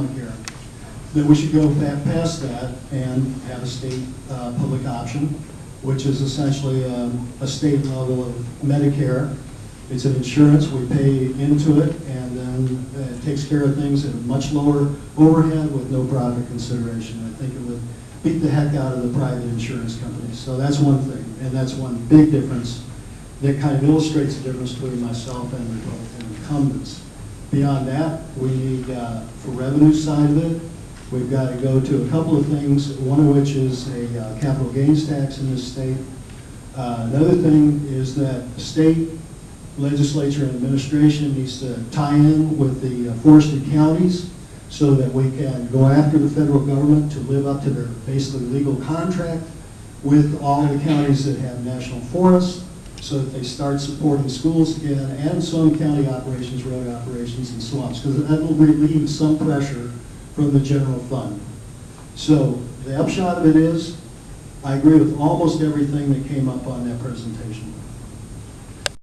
Obamacare. That we should go past that and have a state public option, which is essentially a state level of Medicare. It's an insurance, we pay into it, and then it takes care of things at a much lower overhead with no profit consideration. I think it would beat the heck out of the private insurance companies. So that's one thing, and that's one big difference that kind of illustrates the difference between myself and Republican incumbents. Beyond that, we need, for revenue side of it, we've got to go to a couple of things, one of which is a capital gains tax in this state. Another thing is that the state legislature and administration needs to tie in with the forested counties so that we can go after the federal government to live up to their basically legal contract with all the counties that have national forests so that they start supporting schools again and some county operations, road operations, and swamps, because that will relieve some pressure from the general fund. So the upshot of it is, I agree with almost everything that came up on that presentation.